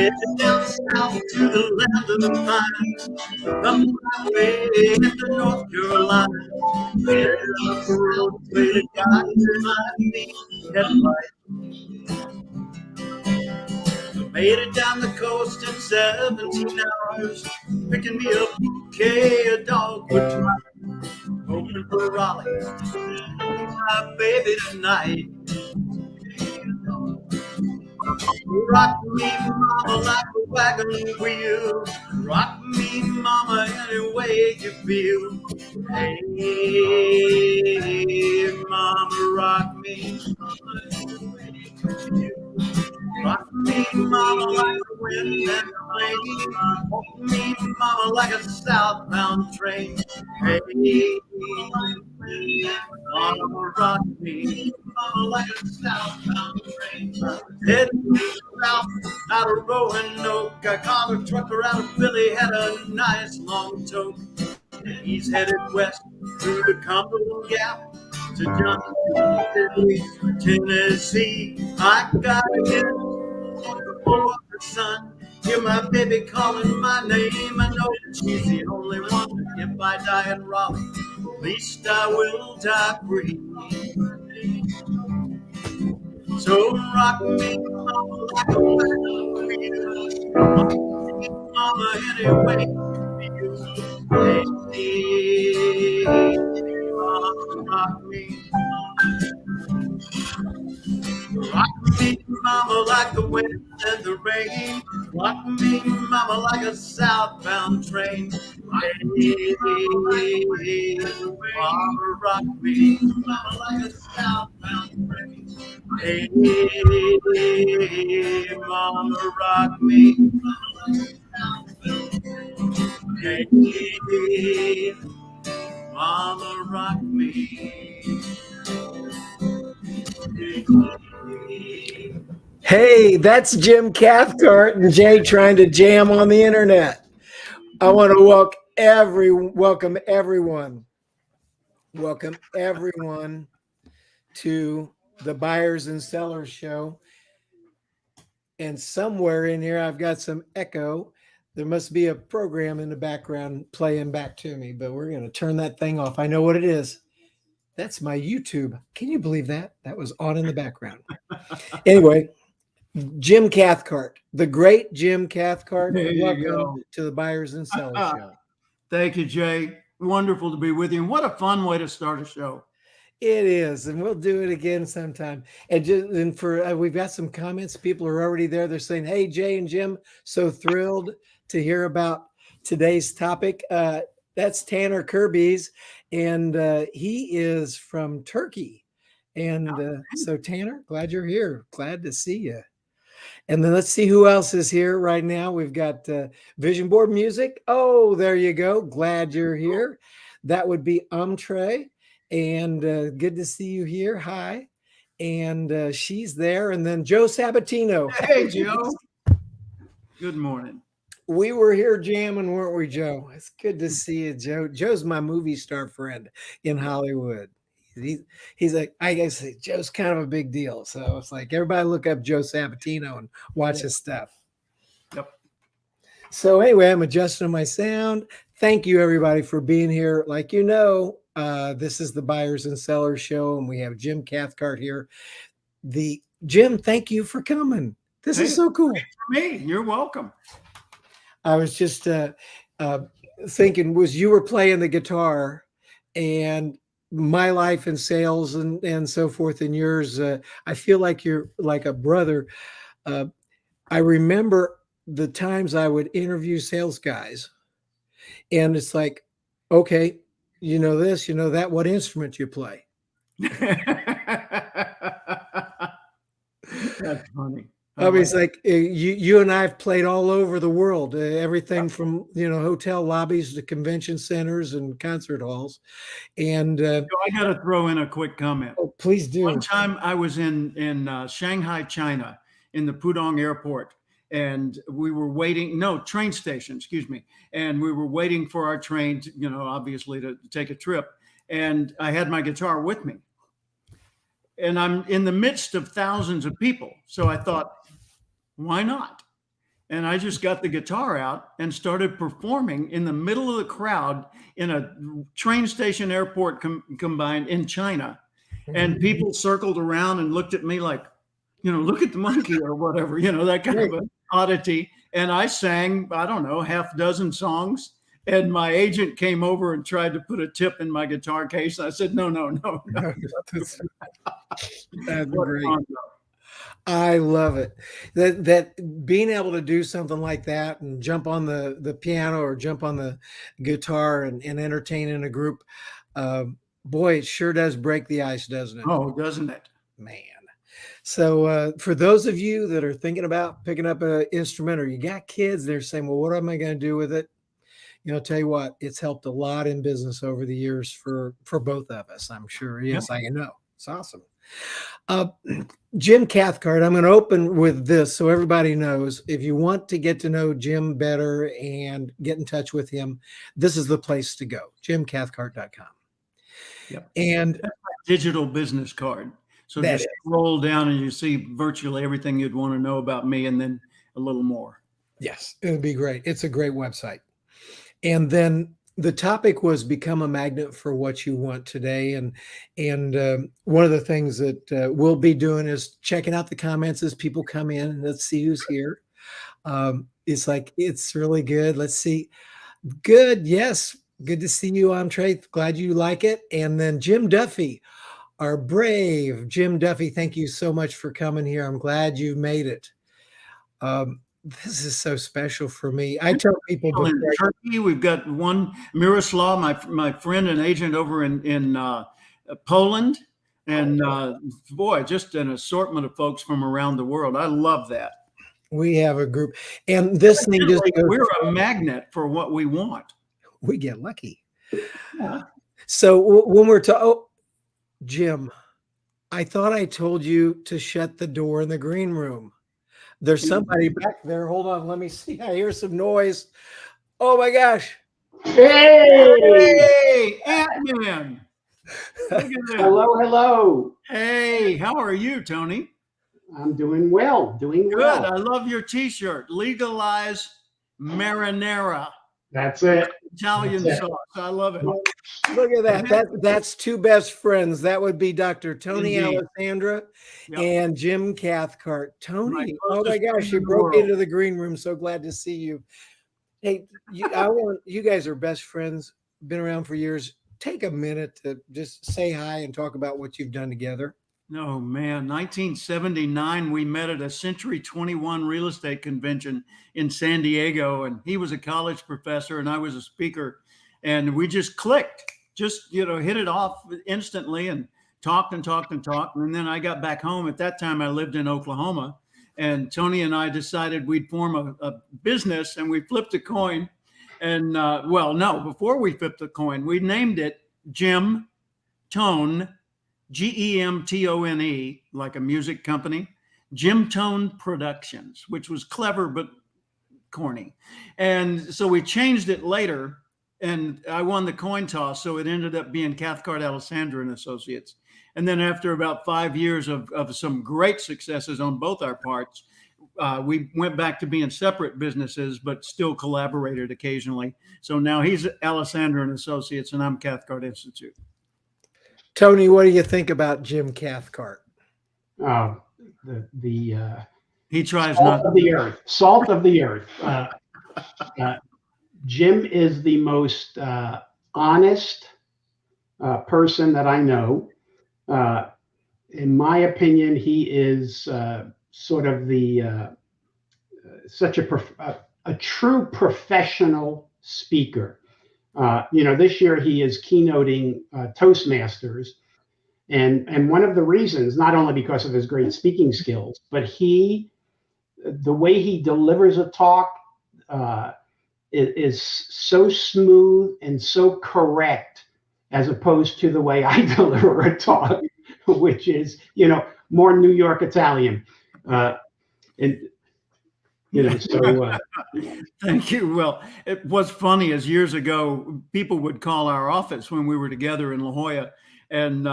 Headed down south to the land of the pines, come my way into North Carolina. Headed up the road, way to God to my feet, headlights. Made it down the coast in 17 hours, picking me up bouquet of dogwood flowers, hoping for Raleigh, my baby tonight. Rock me, mama, like a wagon wheel. Rock me, mama, any way you feel. Hey, mama, rock me. Rock me, mama, like the wind and the rain. Rock me, mama, like a southbound train. Hey, mama, rock me, mama, like a southbound train. Heading south out of Roanoke. I called a trucker out of Philly, had a nice long toke. He's headed west through the Cumberland Gap to Johnson City, Tennessee. I gotta get before the sun. Hear my baby calling my name. I know that she's the only one. If I die in Raleigh, at least I will die free. So rock me, mama, like a wagon wheel. Rock me, mama, anyway you feel. Hey, mama, rock me. Rock me, mama, like the wind and the rain. Rock me, mama, like a southbound train. Hey, mama, rock me, mama, like a southbound train. Hey, mama, rock me, mama, like a southbound train. Hey, mama, rock me. Hey, that's Jim Cathcart and Jay trying to jam on the internet. I want to welcome everyone to the Buyers and Sellers Show. And somewhere in here, I've got some echo. There must be a program in the background playing back to me, but we're going to turn that thing off. I know what it is. That's my YouTube. Can you believe that? That was on in the background. Anyway, Jim Cathcart, the great Jim Cathcart. Welcome to the Buyers and Sellers Show. Thank you, Jay. Wonderful to be with you. And what a fun way to start a show. It is, and we'll do it again sometime. And we've got some comments. People are already there. They're saying, "Hey, Jay and Jim, so thrilled to hear about today's topic." That's Tanner Kirby's, and he is from Turkey. And so, Tanner, glad you're here. Glad to see you. And then let's see who else is here right now. We've got Vision Board Music. Oh, there you go. Glad you're here. That would be Trey. And good to see you here. Hi. And she's there. And then Joe Sabatino. Hey, Joe. Good morning. We were here jamming, weren't we, Joe? It's good to see you, Joe. Joe's my movie star friend in Hollywood. He's like, I guess Joe's kind of a big deal. So it's like everybody look up Joe Sabatino and watch his stuff. Yep. So anyway, I'm adjusting my sound. Thank you, everybody, for being here. Like you know, this is the Buyers and Sellers Show, and we have Jim Cathcart here. Jim, thank you for coming. This is so cool. For me, you're welcome. I was just thinking, you were playing the guitar, and my life in sales and so forth, and yours, I feel like you're like a brother. I remember the times I would interview sales guys, and it's like, okay, you know this, you know that, what instrument you play? That's funny. I mean, it's like you and I have played all over the world, everything from, hotel lobbies to convention centers and concert halls. And I got to throw in a quick comment. Oh, please do. One time I was in Shanghai, China, in the Pudong airport, and we were waiting, train station, excuse me. And we were waiting for our train, obviously to take a trip. And I had my guitar with me. And I'm in the midst of thousands of people. So I thought, why not? And I just got the guitar out and started performing in the middle of the crowd in a train station airport combined in China. And people circled around and looked at me like, look at the monkey or whatever, that kind of an oddity. And I sang, I don't know, half a dozen songs. And my agent came over and tried to put a tip in my guitar case. I said, no. That's great. I love it. That being able to do something like that and jump on the piano or jump on the guitar and entertain in a group, boy, it sure does break the ice, doesn't it? Oh, doesn't it? Man. So for those of you that are thinking about picking up an instrument, or you got kids, they're saying, well, what am I going to do with it? I'll tell you what, it's helped a lot in business over the years for both of us, I'm sure. Yes, I know. It's awesome. Jim Cathcart, I'm going to open with this so everybody knows. If you want to get to know Jim better and get in touch with him, this is the place to go, jimcathcart.com. Yep. And that's my digital business card. So just scroll down and you see virtually everything you'd want to know about me, and then a little more. Yes, it would be great. It's a great website. And then the topic was become a magnet for what you want today. And one of the things that we'll be doing is checking out the comments as people come in and let's see who's here. It's like, it's really good. Let's see. Good. Yes. Good to see you, Entree. Glad you like it. And then Jim Duffy, our brave Jim Duffy. Thank you so much for coming here. I'm glad you made it. This is so special for me. I tell people in Turkey, we've got one Miroslav, my friend and agent over in Poland, and boy, just an assortment of folks from around the world. I love that. We have a group, and this thing just we're a magnet for what we want. We get lucky. Yeah. So when we're Jim, I thought I told you to shut the door in the green room. There's somebody back there. Hold on. Let me see. I hear some noise. Oh my gosh. Hey, Ant-Man. Hello. Hey, how are you, Tony? I'm doing well. Good. I love your t-shirt. Legalize marinara. That's it. Italian sauce. I love it. Look at that. That's two best friends. That would be Dr. Tony Alessandra and Jim Cathcart. Tony, oh my gosh, you broke into the green room. So glad to see you. Hey, you guys are best friends, been around for years. Take a minute to just say hi and talk about what you've done together. No, man. 1979, we met at a Century 21 real estate convention in San Diego, and he was a college professor and I was a speaker, and we just clicked, just, hit it off instantly and talked. And then I got back home. At that time, I lived in Oklahoma, and Tony and I decided we'd form a business, and we flipped a coin. And before we flipped the coin, we named it Jim Tone, Gemtone, like a music company, Jim Tone Productions, which was clever but corny. And so we changed it later, and I won the coin toss, so it ended up being Cathcart, Alessandra and Associates. And then after about 5 years of some great successes on both our parts, we went back to being separate businesses, but still collaborated occasionally. So now he's Alessandra and Associates, and I'm Cathcart Institute. Tony, what do you think about Jim Cathcart? He tries salt of the earth. Salt of the earth. Jim is the most honest person that I know. In my opinion, he is sort of such a true professional speaker. This year he is keynoting Toastmasters, and one of the reasons, not only because of his great speaking skills, but the way he delivers a talk is so smooth and so correct, as opposed to the way I deliver a talk, which is more New York Italian. Thank you. Well, what's funny is years ago, people would call our office when we were together in La Jolla, and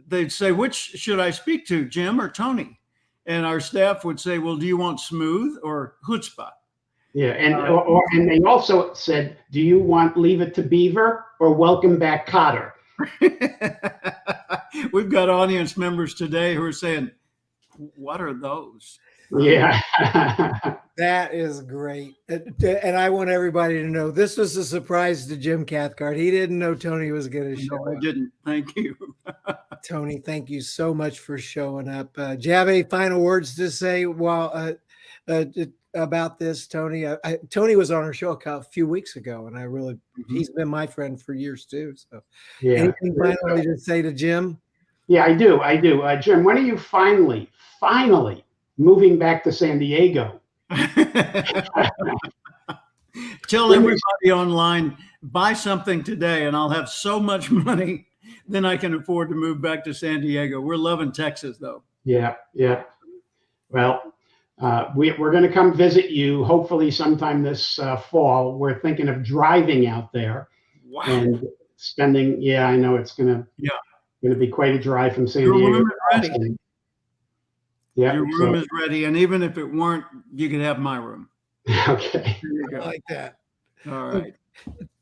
they'd say, which should I speak to, Jim or Tony? And our staff would say, well, do you want smooth or chutzpah? Yeah, and they also said, do you want Leave It to Beaver or Welcome Back Cotter? We've got audience members today who are saying, what are those? Yeah. That is great. And I want everybody to know this was a surprise to Jim Cathcart. He didn't know Tony was going to show No, I up. didn't. Thank you. Tony, thank you so much for showing up. Do you have any final words to say about this, Tony? Tony was on our show a few weeks ago, and I really, he's been my friend for years too. So, Yeah. anything finally to say to Jim? Yeah, I do. Jim, when are you finally moving back to San Diego? Tell everybody online, buy something today, and I'll have so much money, then I can afford to move back to San Diego. We're loving Texas, though. Yeah. Well, we're going to come visit you hopefully sometime this fall. We're thinking of driving out there. Wow. And spending. Yeah, I know it's going to be quite a drive from San Diego. Your room is ready. Yeah, your room is ready, and even if it weren't, you could have my room. Okay. I like that. All right.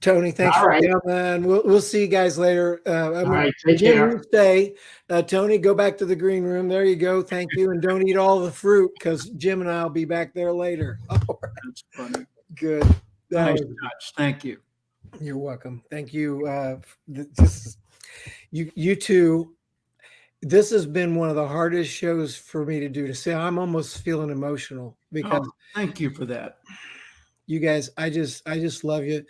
Tony, thanks for coming. We'll see you guys later. All right, take care. You stay. Tony, go back to the green room. There you go. Thank you. And don't eat all the fruit because Jim and I will be back there later. All right. That's funny. Good. Nice touch. Thank you. You're welcome. Thank you. You two. This has been one of the hardest shows for me to do. To say I'm almost feeling emotional because. Thank you for that. You guys, I just love you.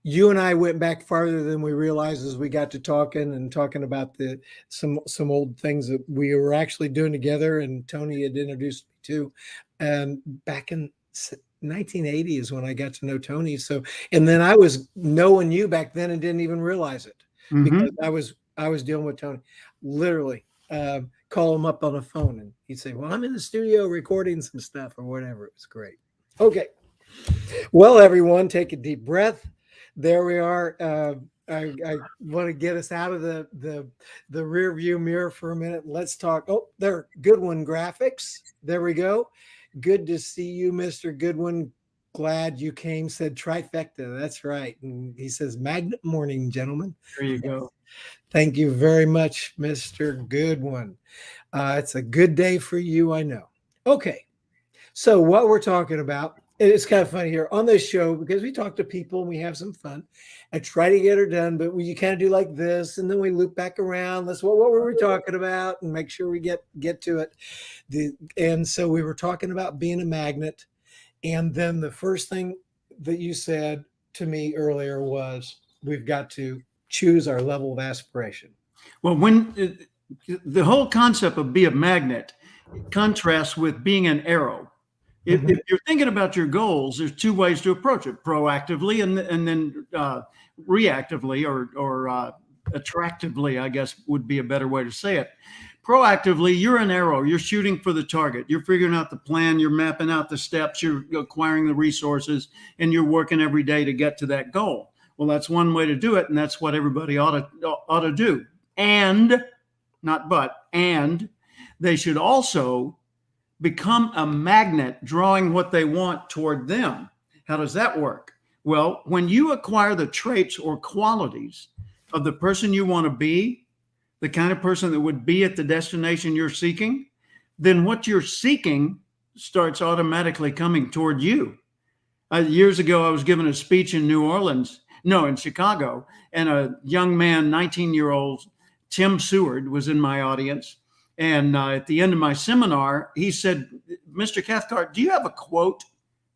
You and I went back farther than we realized as we got to talking about some old things that we were actually doing together, and Tony had introduced me to. And back in 1980 is when I got to know Tony. So, and then I was knowing you back then and didn't even realize it because I was dealing with Tony, literally. Call him up on the phone and he'd say, well, I'm in the studio recording some stuff or whatever. It was great. Okay. Well, everyone, take a deep breath. There we are. I want to get us out of the rear view mirror for a minute. Let's talk. Oh, there, Goodwin Graphics. There we go. Good to see you, Mr. Goodwin. Glad you came. Said trifecta. That's right. And he says, Magnet morning, gentlemen. There you go. Thank you very much, Mr. Goodwin. It's a good day for you, I know. Okay. So what we're talking about, it's kind of funny here on this show because we talk to people and we have some fun. I try to get her done, but you kind of do like this and then we loop back around. Let's what were we talking about and make sure we get to it. And so we were talking about being a magnet. And then the first thing that you said to me earlier was we've got to choose our level of aspiration. Well, when the whole concept of be a magnet contrasts with being an arrow. If you're thinking about your goals, there's two ways to approach it: proactively and then reactively, or attractively, I guess would be a better way to say it. Proactively, you're an arrow. You're shooting for the target. You're figuring out the plan. You're mapping out the steps. You're acquiring the resources, and you're working every day to get to that goal. Well, that's one way to do it, and that's what everybody ought to do. And not but, and they should also become a magnet, drawing what they want toward them. How does that work? Well, when you acquire the traits or qualities of the person you want to be, the kind of person that would be at the destination you're seeking, then what you're seeking starts automatically coming toward you. Years ago, I was giving a speech in in Chicago, and a young man, 19-year-old Tim Seward, was in my audience. And at the end of my seminar, he said, Mr. Cathcart, do you have a quote?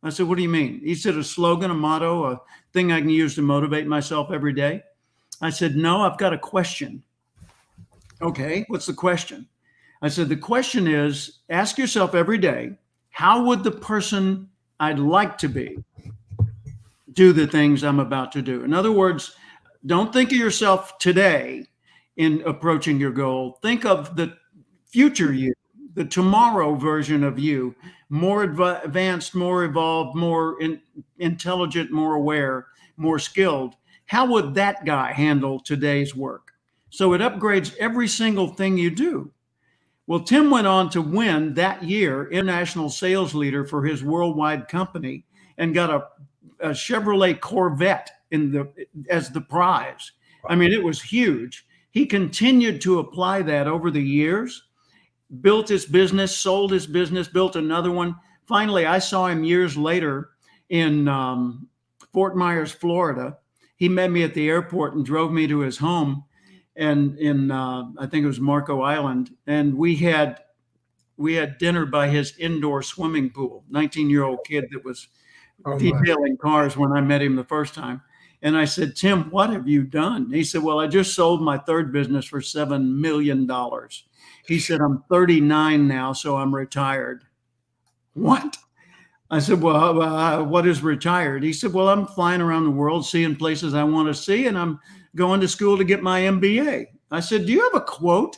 I said, what do you mean? He said, a slogan, a motto, a thing I can use to motivate myself every day. I said, no, I've got a question. Okay, what's the question? I said, the question is, ask yourself every day, how would the person I'd like to be do the things I'm about to do? In other words, don't think of yourself today in approaching your goal. Think of the future you, the tomorrow version of you, more advanced, more evolved, more intelligent, more aware, more skilled. How would that guy handle today's work? So it upgrades every single thing you do. Well, Tim went on to win that year international sales leader for his worldwide company and got a Chevrolet Corvette as the prize. I mean, it was huge. He continued to apply that over the years, built his business, sold his business, built another one. Finally, I saw him years later in Fort Myers, Florida. He met me at the airport and drove me to his home, and in I think it was Marco Island, and we had dinner by his indoor swimming pool. 19-year-old kid that was detailing cars when I met him the first time. And I said, Tim, what have you done? He said, well, I just sold my third business for $7 million. He said, I'm 39 now, so I'm retired. What? I said, well, what is retired? He said, well, I'm flying around the world, seeing places I want to see, and I'm going to school to get my MBA. I said, do you have a quote?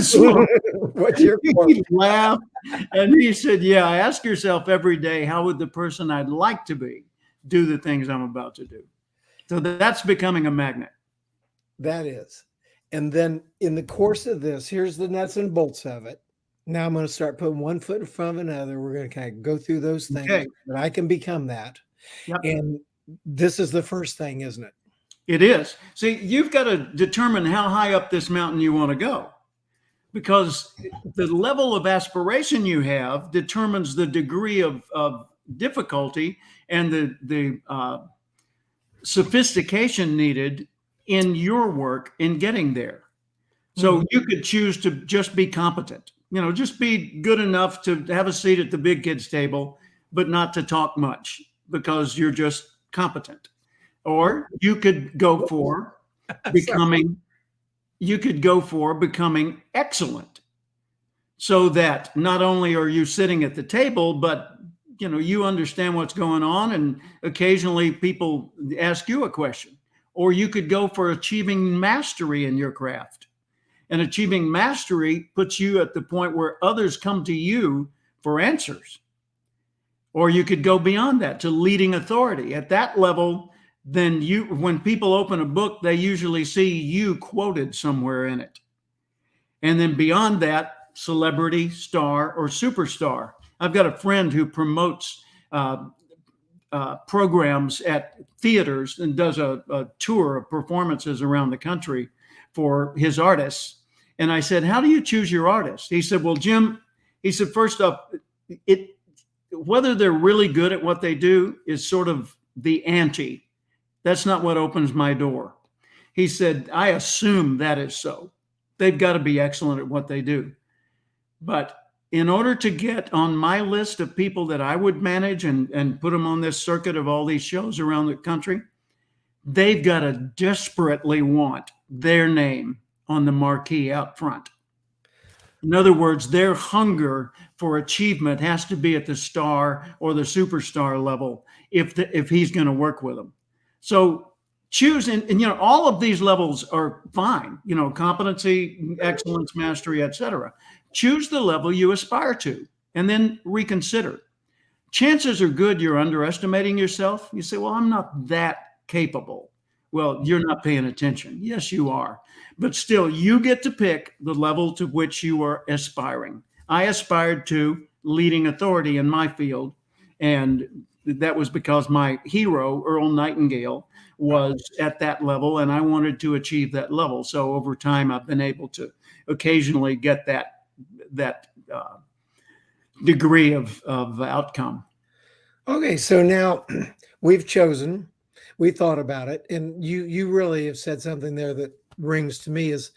So what's your quote? He laughed, and he said, yeah, ask yourself every day, how would the person I'd like to be do the things I'm about to do? So that's becoming a magnet. That is. And then in the course of this, here's the nuts and bolts of it. Now I'm going to start putting one foot in front of another. We're going to kind of go through those things, Okay. but I can become that. Yep. And this is the first thing, isn't it? It is. See, you've got to determine how high up this mountain you want to go, because the level of aspiration you have determines the degree of difficulty and the sophistication needed in your work in getting there. So you could choose to just be competent, just be good enough to have a seat at the big kids table, but not to talk much because you're just competent. Or you could go for becoming excellent, so that not only are you sitting at the table, but you understand what's going on, and occasionally people ask you a question. Or you could go for achieving mastery in your craft. And achieving mastery puts you at the point where others come to you for answers. Or you could go beyond that to leading authority. At that level, then when people open a book, they usually see you quoted somewhere in it. And then beyond that, celebrity, star, or superstar. I've got a friend who promotes programs at theaters and does a tour of performances around the country for his artists. And I said, how do you choose your artists? He said, well, Jim, he said, first up, whether they're really good at what they do is sort of the ante. That's not what opens my door. He said, I assume that is so. They've got to be excellent at what they do. But in order to get on my list of people that I would manage and put them on this circuit of all these shows around the country, they've got to desperately want their name on the marquee out front. In other words, their hunger for achievement has to be at the star or the superstar level if he's going to work with them. So choose, and all of these levels are fine, competency, excellence, mastery, etc. Choose the level you aspire to and then reconsider. Chances are good you're underestimating yourself. You say, well, I'm not that capable. Well, you're not paying attention. Yes, you are. But still, you get to pick the level to which you are aspiring. I aspired to leading authority in my field, and that was because my hero, Earl Nightingale, was at that level, and I wanted to achieve that level. So over time, I've been able to occasionally get that degree of outcome. Okay, so now we've chosen, we thought about it, and you really have said something there that rings to me is,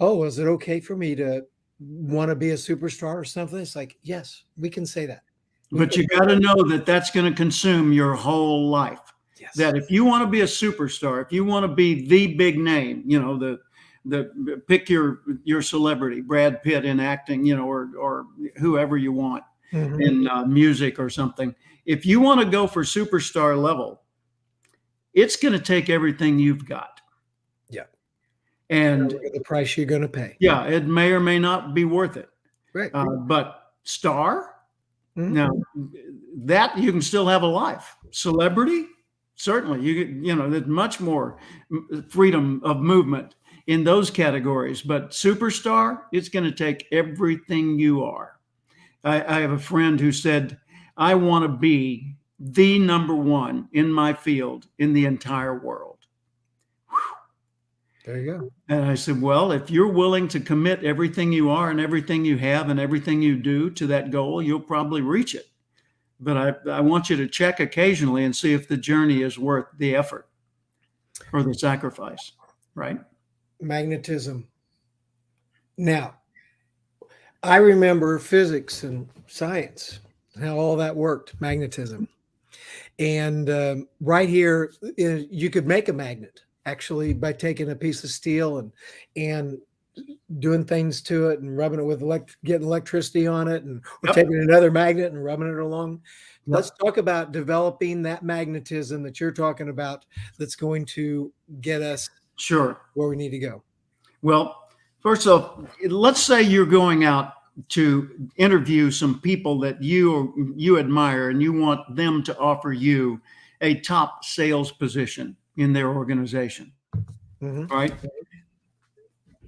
oh, is it okay for me to want to be a superstar or something? It's like, yes, we can say that. But you got to know that that's going to consume your whole life. Yes. That if you want to be a superstar, if you want to be the big name, the pick your celebrity, Brad Pitt in acting, or whoever you want in music or something. If you want to go for superstar level, it's going to take everything you've got. Yeah. And the price you're going to pay. Yeah, it may or may not be worth it. Right. But star, now that you can still have a life. Celebrity, certainly, there's much more freedom of movement in those categories. But superstar, it's going to take everything you are. I have a friend who said, I want to be the number one in my field in the entire world. There you go. And I said, well, if you're willing to commit everything you are and everything you have and everything you do to that goal, you'll probably reach it. But I want you to check occasionally and see if the journey is worth the effort or the sacrifice, right? Magnetism. Now, I remember physics and science, how all that worked, magnetism. And right here, you could make a magnet actually by taking a piece of steel and doing things to it and rubbing it with getting electricity on it, and or taking another magnet and rubbing it along. Let's talk about developing that magnetism that you're talking about that's going to get us where we need to go. Well, first off, let's say you're going out to interview some people that you admire and you want them to offer you a top sales position in their organization, right?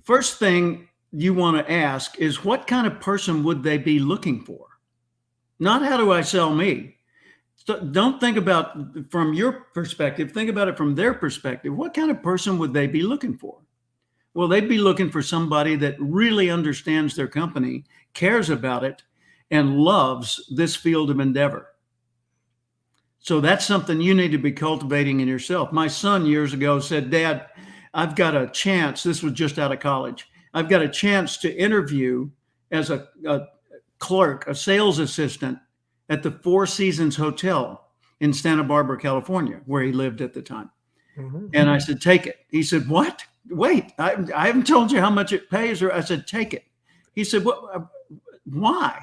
First thing you want to ask is, what kind of person would they be looking for? Not how do I sell me? So don't think about from your perspective, think about it from their perspective. What kind of person would they be looking for? Well, they'd be looking for somebody that really understands their company, cares about it, and loves this field of endeavor. So that's something you need to be cultivating in yourself. My son years ago said, Dad, I've got a chance. This was just out of college. I've got a chance to interview as a clerk, a sales assistant at the Four Seasons Hotel in Santa Barbara, California, where he lived at the time. And I said, take it. He said, what? Wait, I haven't told you how much it pays. Or I said, take it. He said, what? Why?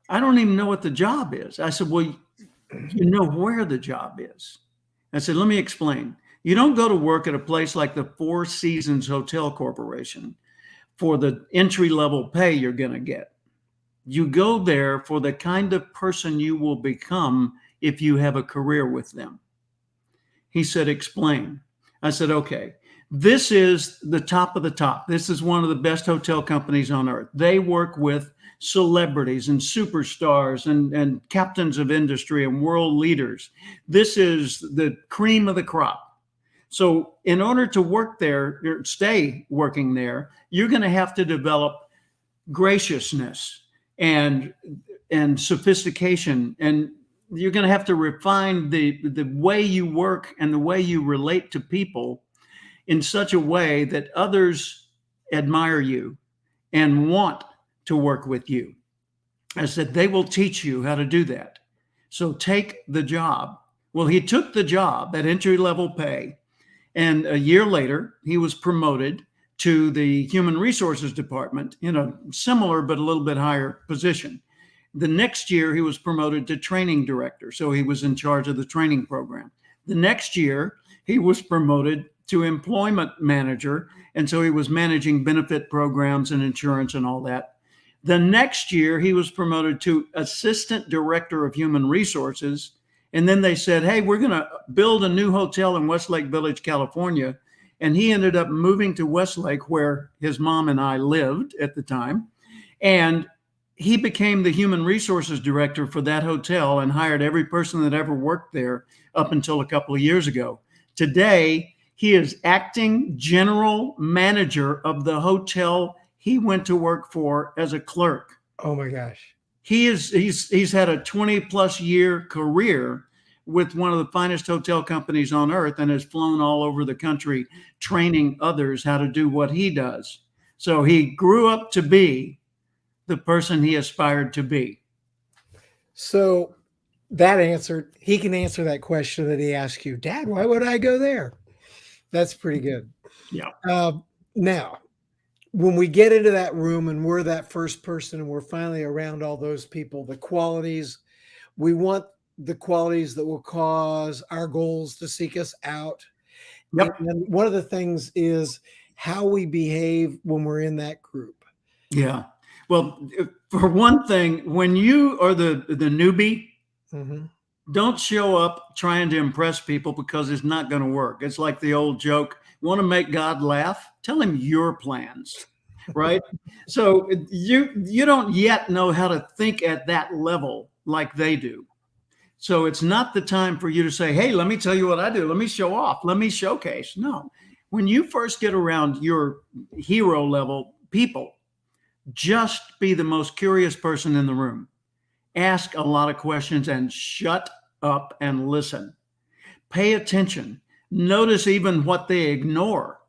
I don't even know what the job is. I said, well, you know where the job is. I said, let me explain. You don't go to work at a place like the Four Seasons Hotel Corporation for the entry-level pay you're going to get. You go there for the kind of person you will become if you have a career with them. He said, explain. I said, okay, this is the top of the top. This is one of the best hotel companies on earth. They work with celebrities and superstars and captains of industry and world leaders. This is the cream of the crop. So in order to work there, or stay working there, you're going to have to develop graciousness and sophistication, and you're going to have to refine the way you work and the way you relate to people in such a way that others admire you and want to work with you. I said, they will teach you how to do that. So take the job. Well, he took the job at entry-level pay, and a year later, he was promoted to the human resources department in a similar but a little bit higher position. The next year, he was promoted to training director, so he was in charge of the training program. The next year, he was promoted to employment manager, and so he was managing benefit programs and insurance and all that. The next year, he was promoted to assistant director of human resources, and then they said, hey, we're going to build a new hotel in Westlake Village, California, and he ended up moving to Westlake, where his mom and I lived at the time, and he became the human resources director for that hotel and hired every person that ever worked there up until a couple of years ago. Today, he is acting general manager of the hotel he went to work for as a clerk. Oh my gosh. He's had a 20 plus year career with one of the finest hotel companies on earth and has flown all over the country training others how to do what he does. So he grew up to be the person he aspired to be. So that answered, he can answer that question that he asked you, Dad, why would I go there? That's pretty good. Yeah. Now, when we get into that room and we're that first person and we're finally around all those people, the qualities, we want the qualities that will cause our goals to seek us out. Yep. And one of the things is how we behave when we're in that group. Yeah. Well, for one thing, when you are the newbie, don't show up trying to impress people, because it's not going to work. It's like the old joke, want to make God laugh? Tell him your plans, right? So you don't yet know how to think at that level like they do. So it's not the time for you to say, hey, let me tell you what I do. Let me show off. Let me showcase. No. When you first get around your hero level people, just be the most curious person in the room. Ask a lot of questions and shut up and listen. Pay attention. Notice even what they ignore.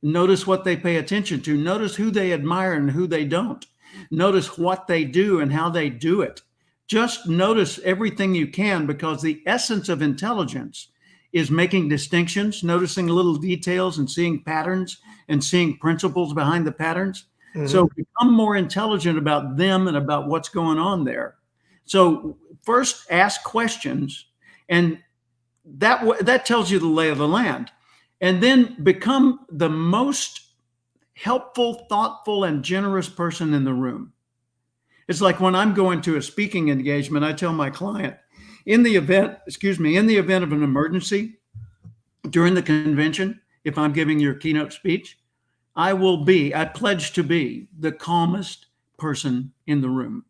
Notice what they pay attention to. Notice who they admire and who they don't. Notice what they do and how they do it. Just notice everything you can, because the essence of intelligence is making distinctions, noticing little details and seeing patterns and seeing principles behind the patterns. Mm-hmm. So become more intelligent about them and about what's going on there. So first ask questions, and that tells you the lay of the land. And then become the most helpful, thoughtful, and generous person in the room. It's like when I'm going to a speaking engagement, I tell my client, in the event of an emergency during the convention, if I'm giving your keynote speech, I pledge to be the calmest person in the room.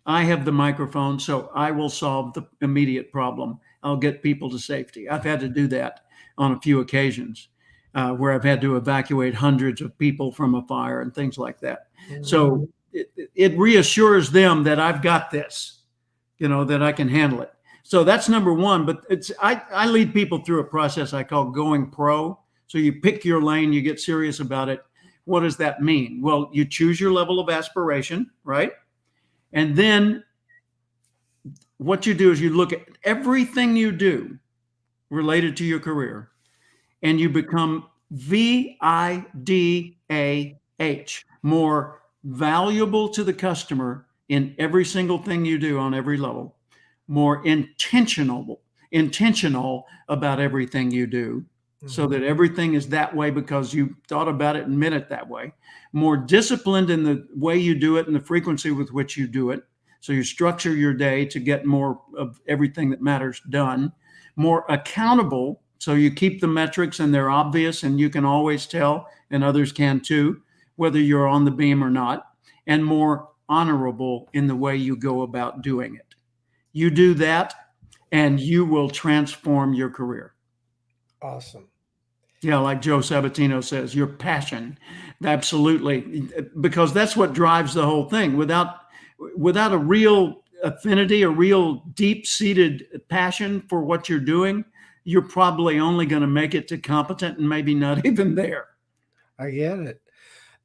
I have the microphone, so I will solve the immediate problem. I'll get people to safety. I've had to do that on a few occasions where I've had to evacuate hundreds of people from a fire and things like that. Mm-hmm. So it reassures them that I've got this, that I can handle it. So that's number one. But I lead people through a process I call going pro. So you pick your lane, you get serious about it. What does that mean? Well, you choose your level of aspiration, right? And then what you do is you look at everything you do related to your career, and you become VIDAH, more valuable to the customer in every single thing you do on every level, more intentional about everything you do, so that everything is that way because you thought about it and meant it that way, more disciplined in the way you do it and the frequency with which you do it. So you structure your day to get more of everything that matters done, more accountable. So you keep the metrics and they're obvious and you can always tell, and others can too, whether you're on the beam or not, and more honorable in the way you go about doing it. You do that and you will transform your career. Awesome. Yeah, like Joe Sabatino says, your passion. Absolutely. Because that's what drives the whole thing. Without a real affinity, a real deep-seated passion for what you're doing, you're probably only going to make it to competent and maybe not even there. I get it.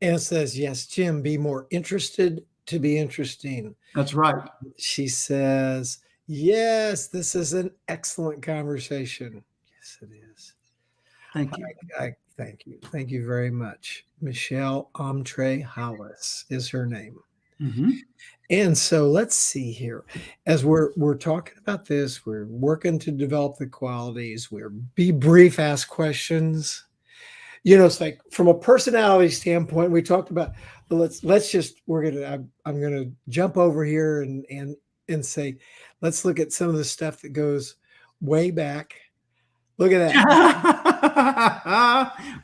And it says, yes, Jim, be more interested to be interesting. That's right. She says, yes, this is an excellent conversation. Yes, it is. Thank you. Thank you. Thank you very much. Michelle Omtre Hollis is her name. Mm-hmm. And so let's see here. As we're talking about this, we're working to develop the qualities. We're be brief, ask questions. It's like from a personality standpoint, we talked about. I'm gonna jump over here and say, let's look at some of the stuff that goes way back. Look at that.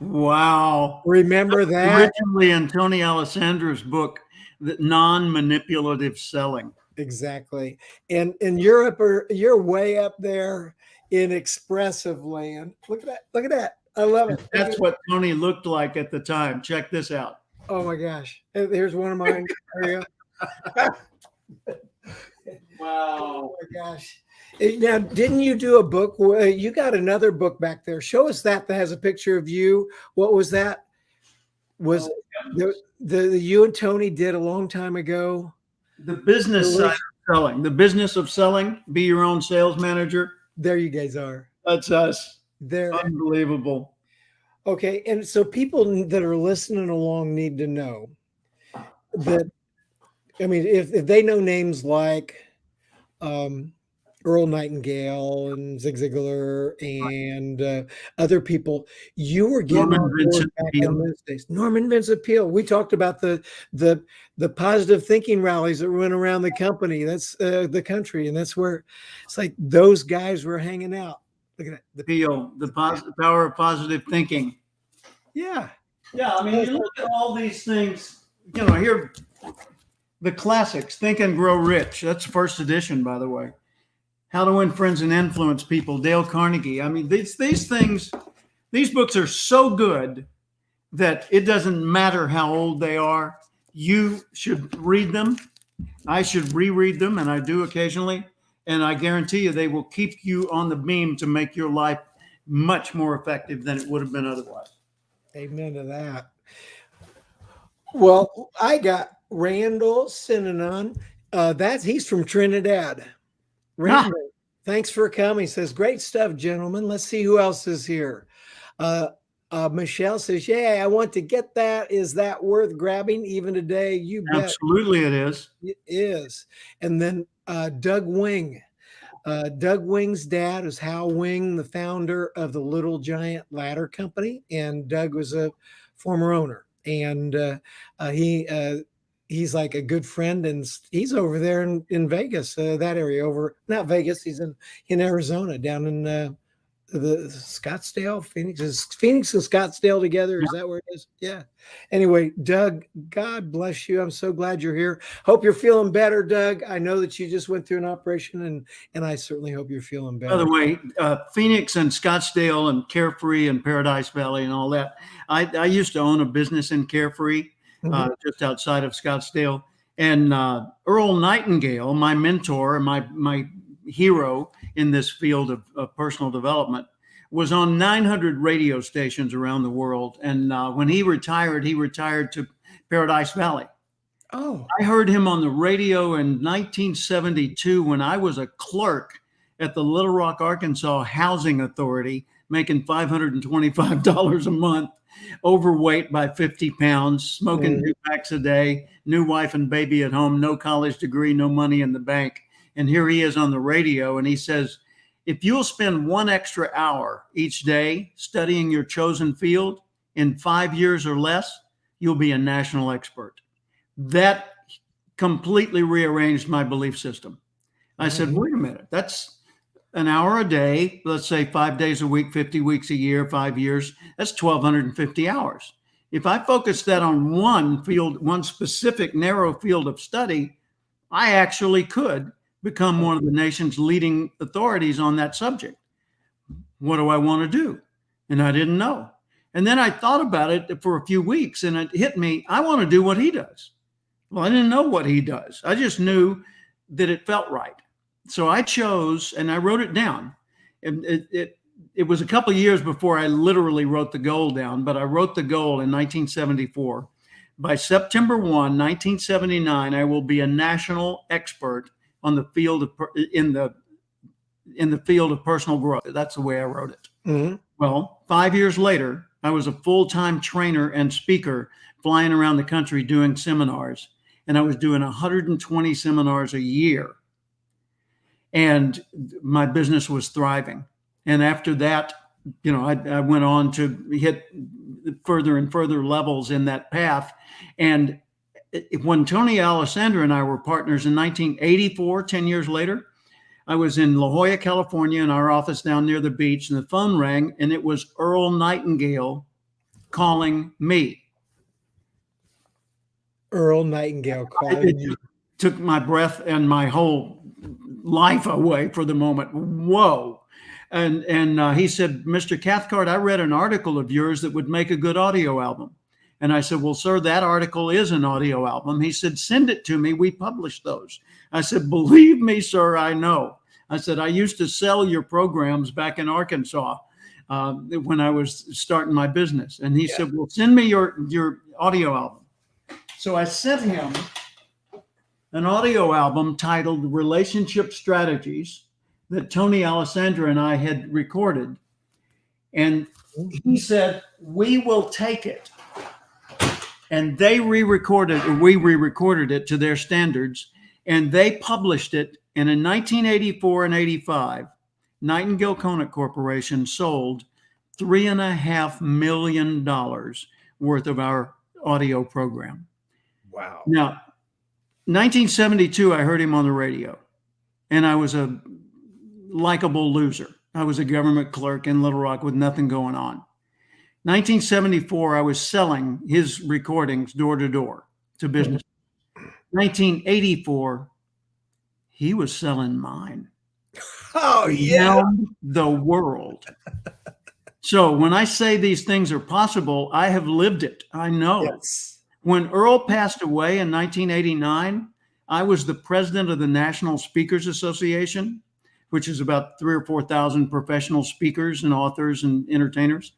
Wow. Remember that? Originally in Tony Alessandra's book, Non-Manipulative Selling. Exactly. And in Europe, you're way up there in expressive land. Look at that. Look at that. I love it. That's what Tony looked like at the time. Check this out. Oh my gosh. Here's one of mine. There you go. Wow. Oh my gosh. Now, didn't you do a book? You got another book back there. Show us that has a picture of you. What was that? Was the you and Tony did a long time ago? The business side of selling. The business of selling. Be your own sales manager. There you guys are. That's us. They're unbelievable. Okay, and so people that are listening along need to know that. I mean, if they know names like Earl Nightingale and Zig Ziglar and other people, you were getting Norman on board Vincent back Peale. in those days. Norman Vincent Peale. We talked about the positive thinking rallies that went around the company. That's the country, and that's where it's like those guys were hanging out. Look at that. Peale, the power of positive thinking. Yeah. Yeah, I mean, you look at all these things. Here, the classics: Think and Grow Rich. That's first edition, by the way. How to Win Friends and Influence People, Dale Carnegie. I mean, these things, these books are so good that it doesn't matter how old they are. You should read them. I should reread them, and I do occasionally. And I guarantee you they will keep you on the beam to make your life much more effective than it would have been otherwise. Amen to that. Well, I got Randall Synanon. He's from Trinidad. Randall, thanks for coming. He says, great stuff, gentlemen. Let's see who else is here. Michelle says, yeah, I want to get that. Is that worth grabbing even today? You bet. Absolutely it is. It is. And then Doug Wing. Doug Wing's dad is Hal Wing, the founder of the Little Giant Ladder Company. And Doug was a former owner. And he's like a good friend, and he's over there in Vegas, that area not Vegas. He's in Arizona, down in the Scottsdale, Phoenix. Is Phoenix and Scottsdale together? Is that where it is? Yeah. Anyway, Doug, God bless you. I'm so glad you're here. Hope you're feeling better, Doug. I know that you just went through an operation, and I certainly hope you're feeling better. By the way, Phoenix and Scottsdale and Carefree and Paradise Valley and all that. I used to own a business in Carefree, just outside of Scottsdale. And Earl Nightingale, my mentor, my hero in this field of personal development, was on 900 radio stations around the world. And when he retired to Paradise Valley. Oh, I heard him on the radio in 1972 when I was a clerk at the Little Rock, Arkansas Housing Authority, making $525 a month, overweight by 50 pounds, smoking 2 packs a day, new wife and baby at home, no college degree, no money in the bank. And here he is on the radio, and he says, if you'll spend 1 extra hour each day studying your chosen field, in 5 years or less, you'll be a national expert. That completely rearranged my belief system. I said, wait a minute, that's an hour a day, let's say 5 days a week, 50 weeks a year, 5 years, that's 1,250 hours. If I focus that on one field, one specific narrow field of study, I actually could become one of the nation's leading authorities on that subject. What do I want to do? And I didn't know. And then I thought about it for a few weeks, and it hit me, I want to do what he does. Well, I didn't know what he does. I just knew that it felt right. So I chose, and I wrote it down. It was a couple of years before I literally wrote the goal down, but I wrote the goal in 1974. By September 1, 1979, I will be a national expert on the field of in the field of personal growth. That's the way I wrote it. Mm-hmm. Well, 5 years later, I was a full-time trainer and speaker flying around the country doing seminars, and I was doing 120 seminars a year. And my business was thriving. And after that, I went on to hit further and further levels in that path. And when Tony Alessandra and I were partners in 1984, 10 years later, I was in La Jolla, California, in our office down near the beach, and the phone rang, and it was Earl Nightingale calling me. Earl Nightingale calling you. Took my breath and my whole life away for the moment. Whoa. And he said, Mr. Cathcart, I read an article of yours that would make a good audio album. And I said, well, sir, that article is an audio album. He said, send it to me. We publish those. I said, believe me, sir, I know. I said, I used to sell your programs back in Arkansas when I was starting my business. And he said, well, send me your audio album. So I sent him an audio album titled Relationship Strategies that Tony Alessandra and I had recorded. And he said, we will take it. And we re-recorded it to their standards, and they published it And in 1984 and 85, Nightingale Conant Corporation sold $3.5 million worth of our audio program. Wow. Now, 1972, I heard him on the radio, and I was a likable loser. I was a government clerk in Little Rock with nothing going on. 1974, I was selling his recordings door to door to business. 1984, he was selling mine. Oh, yeah. Around the world. So when I say these things are possible, I have lived it. I know. Yes. When Earl passed away in 1989, I was the president of the National Speakers Association, which is about 3,000 or 4,000 professional speakers and authors and entertainers.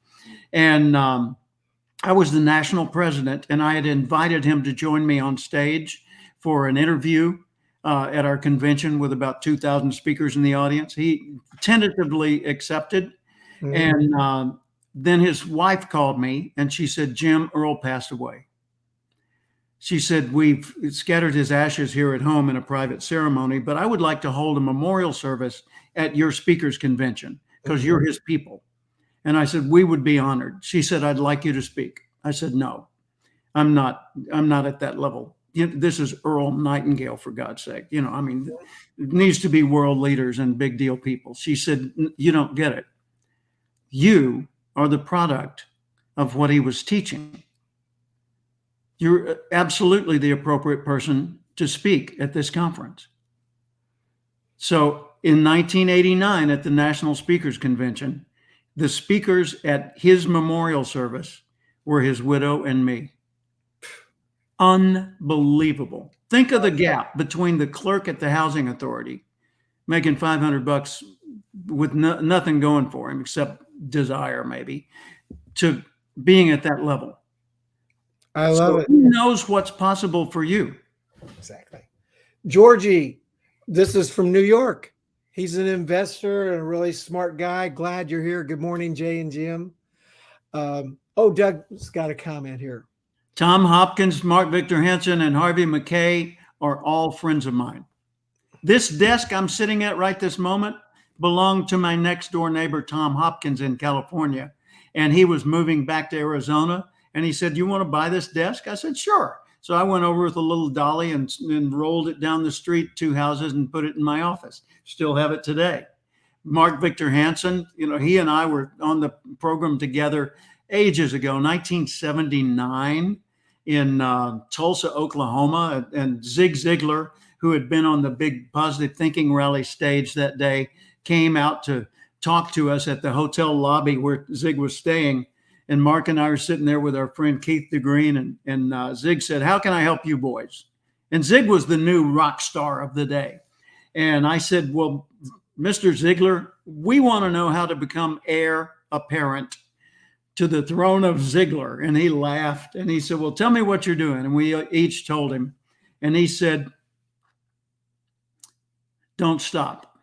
And I was the national president, and I had invited him to join me on stage for an interview at our convention with about 2,000 speakers in the audience. He tentatively accepted. And then his wife called me and she said, Jim, Earl passed away. She said, we've scattered his ashes here at home in a private ceremony, but I would like to hold a memorial service at your speakers convention because you're his people. And I said, we would be honored. She said, I'd like you to speak. I said, no, I'm not at that level. This is Earl Nightingale, for God's sake. It needs to be world leaders and big deal people. She said, you don't get it. You are the product of what he was teaching. You're absolutely the appropriate person to speak at this conference. So in 1989 at the National Speakers Convention, the speakers at his memorial service were his widow and me. Unbelievable. Think of the gap between the clerk at the housing authority making $500 with nothing going for him except desire, maybe, to being at that level. I love it. Who knows what's possible for you? Exactly. Georgie, this is from New York. He's an investor and a really smart guy. Glad you're here. Good morning, Jay and Jim. Doug's got a comment here. Tom Hopkins, Mark Victor Hansen, and Harvey McKay are all friends of mine. This desk I'm sitting at right this moment belonged to my next door neighbor, Tom Hopkins, in California. And he was moving back to Arizona. And he said, you want to buy this desk? I said, sure. So I went over with a little dolly and rolled it down the street 2 houses and put it in my office. Still have it today. Mark Victor Hansen, he and I were on the program together ages ago, 1979 in Tulsa, Oklahoma. And Zig Ziglar, who had been on the big Positive Thinking Rally stage that day, came out to talk to us at the hotel lobby where Zig was staying. And Mark and I were sitting there with our friend Keith DeGreen, and Zig said, how can I help you boys? And Zig was the new rock star of the day. And I said, well, Mr. Ziglar, we want to know how to become heir apparent to the throne of Ziglar. And he laughed and he said, well, tell me what you're doing. And we each told him. And he said, don't stop.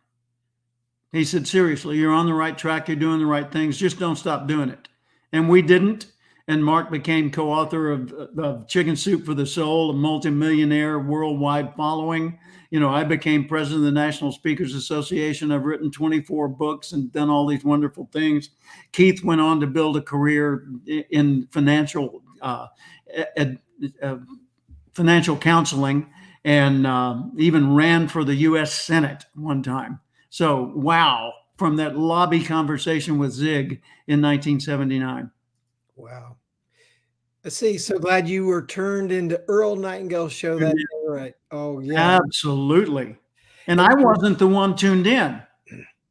He said, seriously, you're on the right track. You're doing the right things. Just don't stop doing it. And we didn't. And Mark became co-author of Chicken Soup for the Soul, a multimillionaire worldwide following. I became president of the National Speakers Association. I've written 24 books and done all these wonderful things. Keith went on to build a career in financial counseling and even ran for the U.S. Senate one time. So, wow, from that lobby conversation with Zig in 1979. Wow. Let's see. So glad you were turned into Earl Nightingale's show that day, right? Oh, yeah. Absolutely. And I wasn't the one tuned in.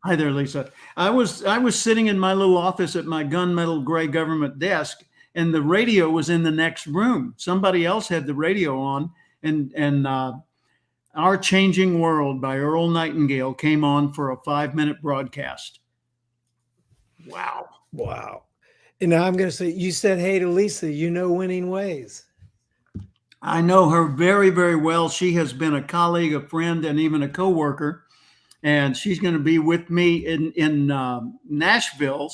Hi there, Lisa. I was sitting in my little office at my gunmetal gray government desk, and the radio was in the next room. Somebody else had the radio on, and Our Changing World by Earl Nightingale came on for a 5-minute broadcast. Wow. Wow. And now I'm going to say, you said, hey to Lisa, winning ways. I know her very, very well. She has been a colleague, a friend, and even a coworker. And she's going to be with me in Nashville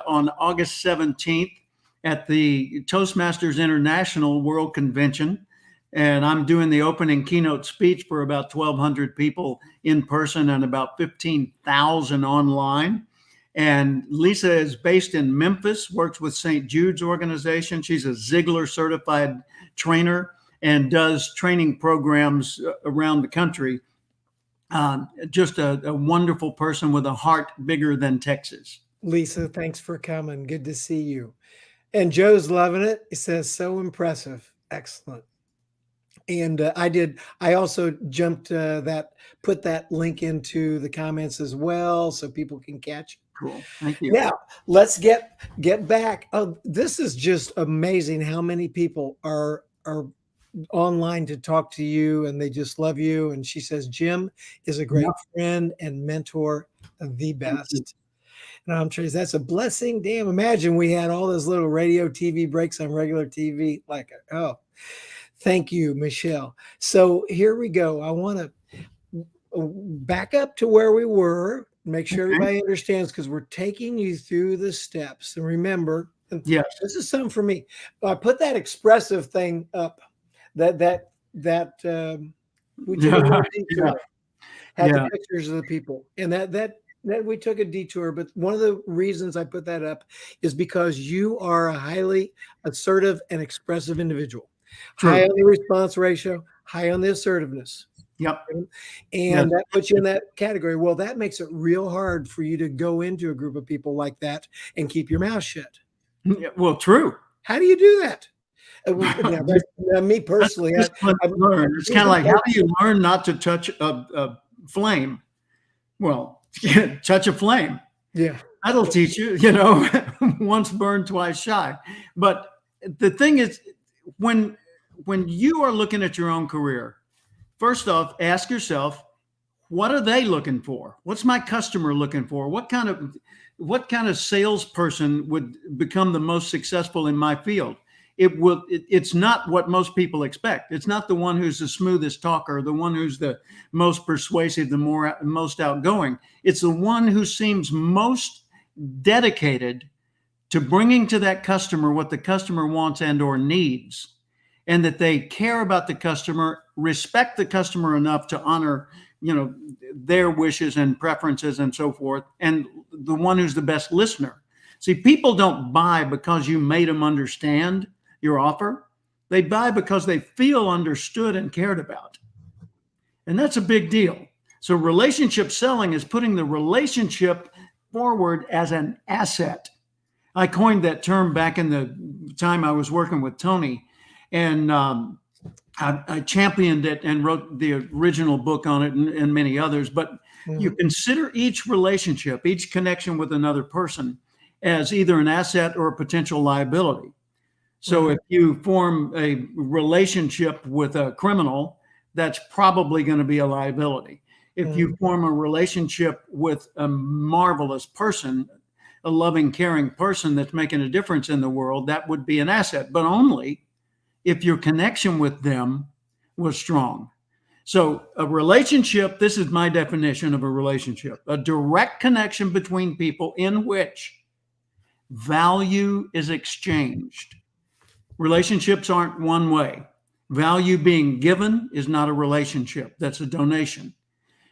on August 17th at the Toastmasters International World Convention. And I'm doing the opening keynote speech for about 1,200 people in person and about 15,000 online. And Lisa is based in Memphis, works with St. Jude's organization. She's a Ziegler certified trainer and does training programs around the country. Just a wonderful person with a heart bigger than Texas. Lisa, thanks for coming. Good to see you. And Joe's loving it. He says, so impressive. Excellent. And I also put that link into the comments as well, so people can catch it. Cool. Thank you. Now let's get back. Oh, this is just amazing how many people are online to talk to you, and they just love you. And she says, Jim is a great friend and mentor, the best. And I'm sure that's a blessing. Damn, imagine we had all those little radio TV breaks on regular TV. Like, oh, thank you, Michelle. So here we go. I want to back up to where we were, make sure everybody understands, because we're taking you through the steps. And remember, yes, this is something for me. I put that expressive thing up. We took a little detour, had the pictures of the people, and that we took a detour. But one of the reasons I put that up is because you are a highly assertive and expressive individual. True. High on the response ratio, high on the assertiveness. Yep. And that puts you in that category. Well, that makes it real hard for you to go into a group of people like that and keep your mouth shut. Well, true. How do you do that? Me personally, It's kind of like, how do you learn not to touch a flame? Well, touch a flame. Yeah. That'll teach you, once burned, twice shy. But the thing is, when you are looking at your own career, first off, ask yourself, what are they looking for? What's my customer looking for? What kind of salesperson would become the most successful in my field? It's not what most people expect. It's not the one who's the smoothest talker, the one who's the most persuasive, the most outgoing. It's the one who seems most dedicated to bringing to that customer what the customer wants and or needs, and that they care about the customer, respect the customer enough to honor, their wishes and preferences and so forth, and the one who's the best listener. See, people don't buy because you made them understand your offer. They buy because they feel understood and cared about. And that's a big deal. So relationship selling is putting the relationship forward as an asset. I coined that term back in the time I was working with Tony, and I championed it and wrote the original book on it and many others. But you consider each relationship, each connection with another person, as either an asset or a potential liability. So if you form a relationship with a criminal, that's probably going to be a liability. If you form a relationship with a marvelous person, a loving, caring person that's making a difference in the world, that would be an asset, but only if your connection with them was strong. So a relationship, this is my definition of a relationship, a direct connection between people in which value is exchanged. Relationships aren't one way. Value being given is not a relationship. That's a donation.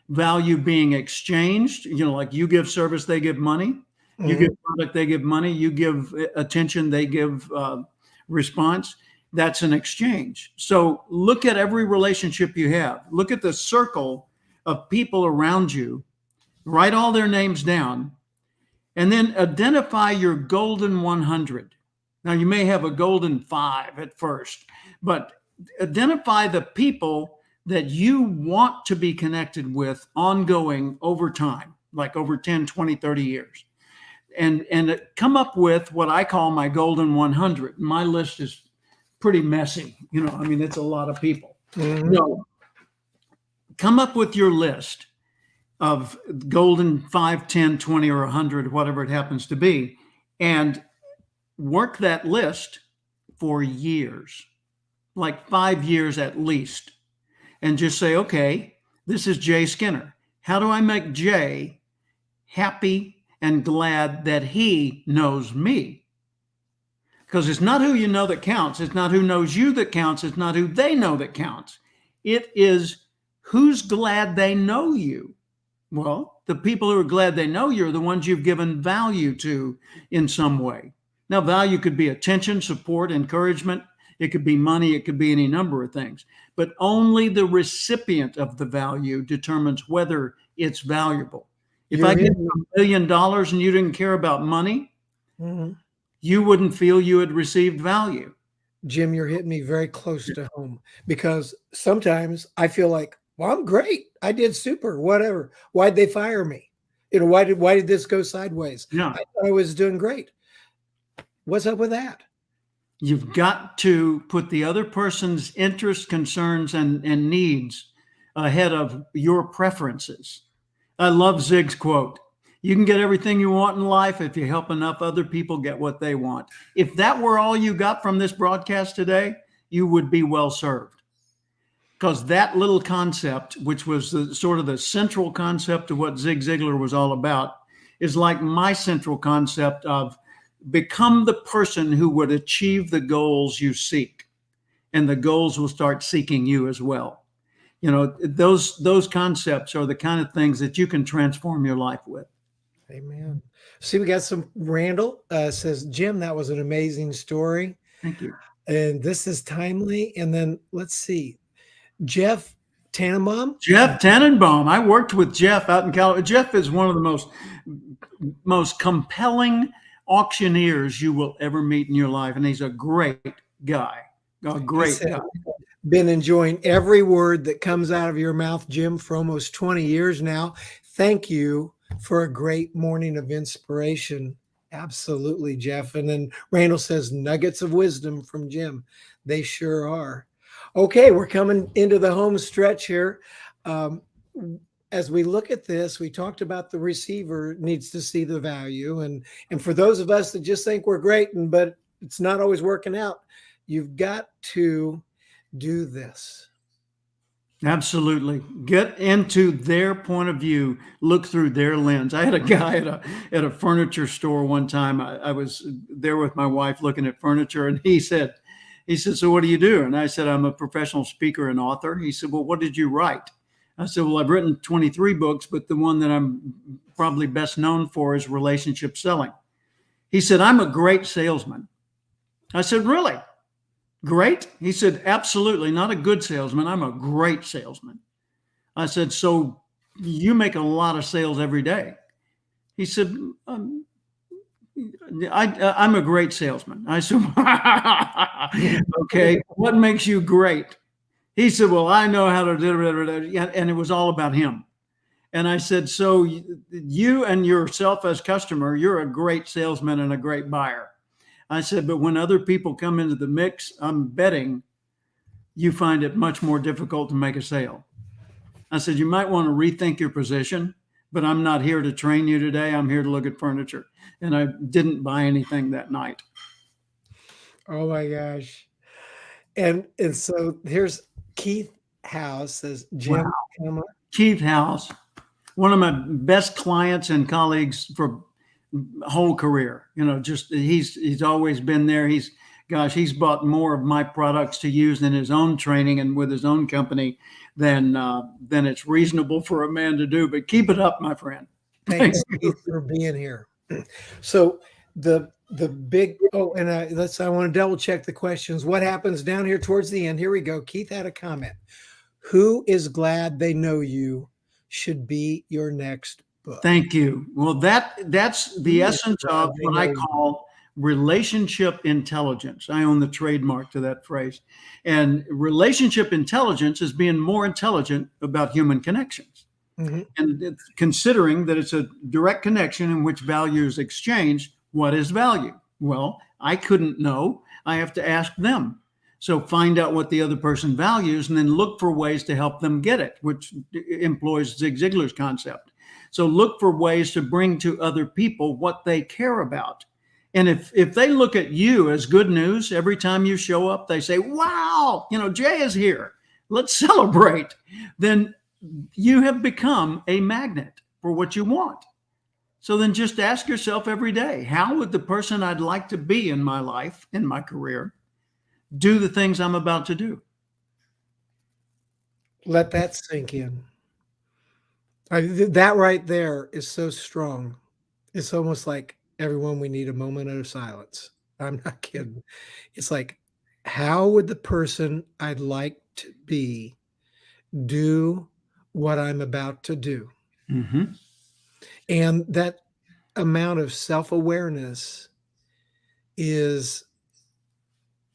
Value being exchanged, like you give service, they give money. You give product, they give money. You give attention, they give response. That's an exchange. So look at every relationship you have. Look at the circle of people around you. Write all their names down. And then identify your golden 100. Now, you may have a golden 5 at first, but identify the people that you want to be connected with ongoing over time, like over 10, 20, 30 years. And come up with what I call my golden 100. My list is pretty messy. It's a lot of people. No, come up with your list of golden 5, 10, 20, or 100, whatever it happens to be, and work that list for years, like 5 years at least, and just say, okay, this is Jay Skinner. How do I make Jay happy and glad that he knows me? Because it's not who you know that counts. It's not who knows you that counts. It's not who they know that counts. It is who's glad they know you. Well, the people who are glad they know you are the ones you've given value to in some way. Now, value could be attention, support, encouragement. It could be money. It could be any number of things. But only the recipient of the value determines whether it's valuable. If I get $1 million and you didn't care about money, you wouldn't feel you had received value. Jim, you're hitting me very close to home, because sometimes I feel like, well, I'm great. I did super, whatever. Why'd they fire me? Why did this go sideways? Yeah. I thought I was doing great. What's up with that? You've got to put the other person's interests, concerns, and needs ahead of your preferences. I love Zig's quote. You can get everything you want in life if you help enough other people get what they want. If that were all you got from this broadcast today, you would be well served. Because that little concept, which was sort of the central concept of what Zig Ziglar was all about, is like my central concept of become the person who would achieve the goals you seek, and the goals will start seeking you as well. Those concepts are the kind of things that you can transform your life with. Amen. See, we got some. Randall says, Jim, that was an amazing story. Thank you. And this is timely. And then let's see, Jeff Tannenbaum. Jeff Tannenbaum. I worked with Jeff out in California. Jeff is one of the most compelling auctioneers you will ever meet in your life. And he's a great guy. A great guy. Been enjoying every word that comes out of your mouth, Jim, for almost 20 years now. Thank you for a great morning of inspiration. Absolutely, Jeff. And then Randall says, nuggets of wisdom from Jim. They sure are. Okay, we're coming into the home stretch here. As we look at this, we talked about the receiver needs to see the value. And for those of us that just think we're great, but it's not always working out, you've got to do this. Absolutely. Get into their point of view, look through their lens. I had a guy at a furniture store one time. I was there with my wife looking at furniture, and he said, so what do you do? And I said, I'm a professional speaker and author. He said, well, what did you write? I said, well, I've written 23 books, but the one that I'm probably best known for is relationship selling. He said, I'm a great salesman. I said, really? Great? He said, absolutely. Not a good salesman. I'm a great salesman. I said, so you make a lot of sales every day. He said, I'm a great salesman. I said, okay, what makes you great? He said, well, I know how to do it. And it was all about him. And I said, so you and yourself as customer, you're a great salesman and a great buyer. I said, but when other people come into the mix, I'm betting you find it much more difficult to make a sale. I said, you might want to rethink your position, but I'm not here to train you today. I'm here to look at furniture. And I didn't buy anything that night. Oh my gosh. And so here's Keith House says, Jim, wow. Keith House, one of my best clients and colleagues for whole career, just he's always been there. He's bought more of my products to use in his own training and with his own company than it's reasonable for a man to do. But keep it up, my friend. Thanks for being here. So the big I want to double check the questions. What happens down here towards the end? Here we go. Keith had a comment. Who is glad they know you should be your next book. Thank you. Well, that's the essence of what I call relationship intelligence. I own the trademark to that phrase. And relationship intelligence is being more intelligent about human connections. Mm-hmm. And considering that it's a direct connection in which value is exchanged, what is value? Well, I couldn't know. I have to ask them. So find out what the other person values and then look for ways to help them get it, which employs Zig Ziglar's concept. So look for ways to bring to other people what they care about. And if they look at you as good news, every time you show up, they say, wow, Jay is here. Let's celebrate. Then you have become a magnet for what you want. So then just ask yourself every day, how would the person I'd like to be in my life, in my career, do the things I'm about to do? Let that sink in. That right there is so strong. It's almost like, everyone, we need a moment of silence. I'm not kidding. It's like, how would the person I'd like to be do what I'm about to do? Mm-hmm. And that amount of self-awareness is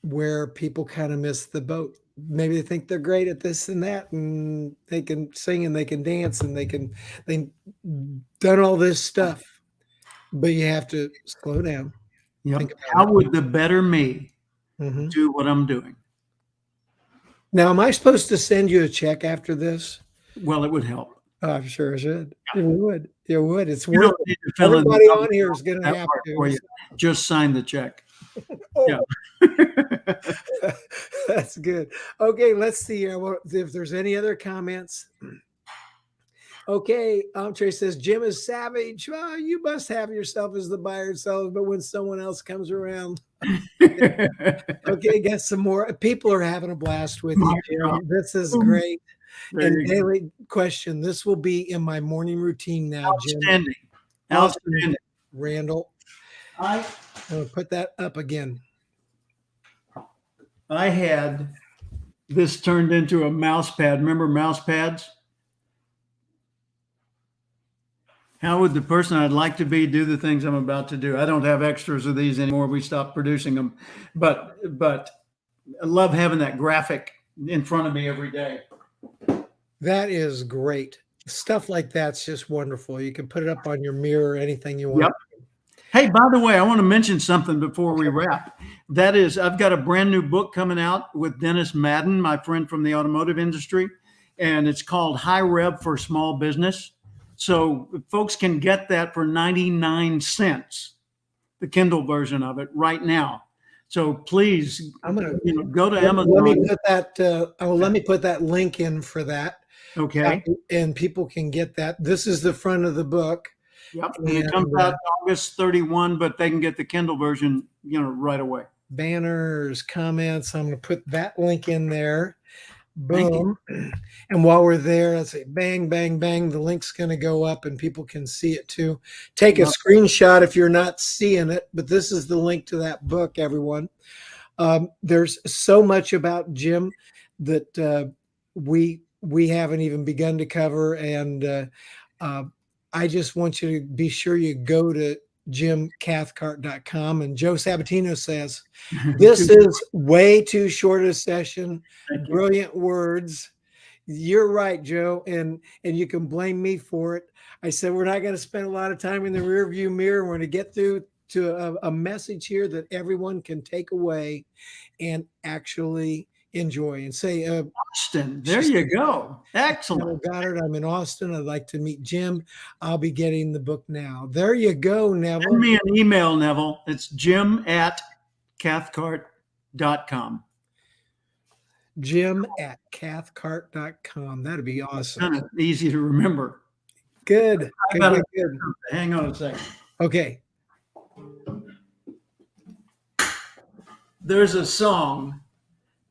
where people kind of miss the boat. Maybe they think they're great at this and that, and they can sing and they can dance and they done all this stuff, but you have to slow down. Yep. Think about How would the better me Mhm. do what I'm doing? Now, am I supposed to send you a check after this? Well, it would help. Oh, I'm sure I should. It would. It would. It's You worth don't it. need to fill in the Everybody number on here is going to that have part for to. you. Just sign the check. Oh, Yeah. that's good. Okay, let's see here. If there's any other comments. Okay, Entree says, Jim is savage. Well, you must have yourself as the buyer and seller, but when someone else comes around. Okay, get some more. People are having a blast with you, Jim. This is great. There And you go. daily question. This will be in my morning routine now, Jim. Outstanding. Awesome, Outstanding. Randall. I'm going to put that up again. I had this turned into a mouse pad. Remember mouse pads? How would the person I'd like to be do the things I'm about to do? I don't have extras of these anymore. We stopped producing them, but I love having that graphic in front of me every day. That is great. Stuff like that's just wonderful. You can put it up on your mirror, anything you want. Yep. Hey, by the way, I want to mention something before we wrap. That is, I've got a brand new book coming out with Dennis Madden, my friend from the automotive industry, and it's called High Rev for Small Business. So folks can get that for 99 cents, the Kindle version of it right now. So please, I'm gonna go to Amazon. Let me put that. Let me put that link in for that. Okay. And people can get that. This is the front of the book. Yep. And it comes out August 31, but they can get the Kindle version, right away. Banners, comments. I'm going to put that link in there. Boom. And while we're there, let's say bang, bang, bang. The link's going to go up and people can see it too. Take a screenshot if you're not seeing it, but this is the link to that book, everyone. There's so much about Jim that we haven't even begun to cover. And I just want you to be sure you go to JimCathcart.com. And Joe Sabatino says, this is way too short a session. Brilliant words. You're right, Joe. And you can blame me for it. I said, we're not going to spend a lot of time in the rearview mirror. We're going to get through to a message here that everyone can take away and actually enjoy. And say, Austin, there you go. Excellent. Goddard, I'm in Austin. I'd like to meet Jim. I'll be getting the book now. There you go, Neville. Send me an email, Neville. It's jim@cathcart.com. Jim@cathcart.com. That'd be awesome. Kind of easy to remember. Good. Good. Hang on a second. Okay. There's a song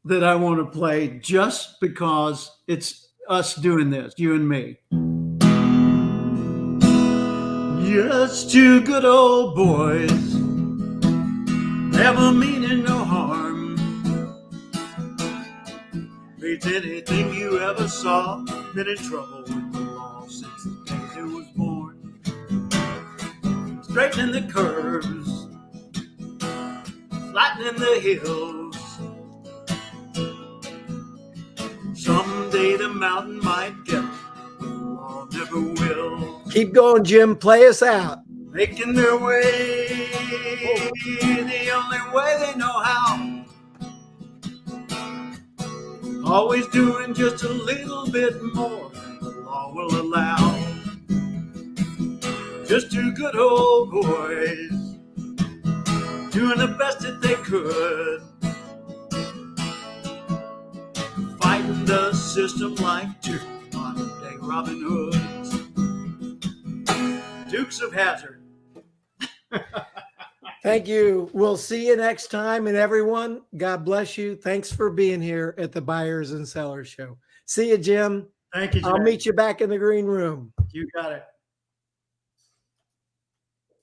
that I want to play just because it's us doing this, you and me. Just two good old boys, never meaning no harm. Beats anything you ever saw. Been in trouble with the law since the day they was born. Straightening the curves, flattening the hills. Someday the mountain might get them, the law never will. Keep going, Jim. Play us out. Making their way the only way they know how. Always doing just a little bit more than the law will allow. Just two good old boys doing the best that they could, fighting the system like two modern day Robin Hoods. Two Dukes of Hazzard. Thank you. We'll see you next time. And everyone, God bless you. Thanks for being here at the Buyers and Sellers Show. See you, Jim. Thank you, Jay. I'll meet you back in the green room. You got it.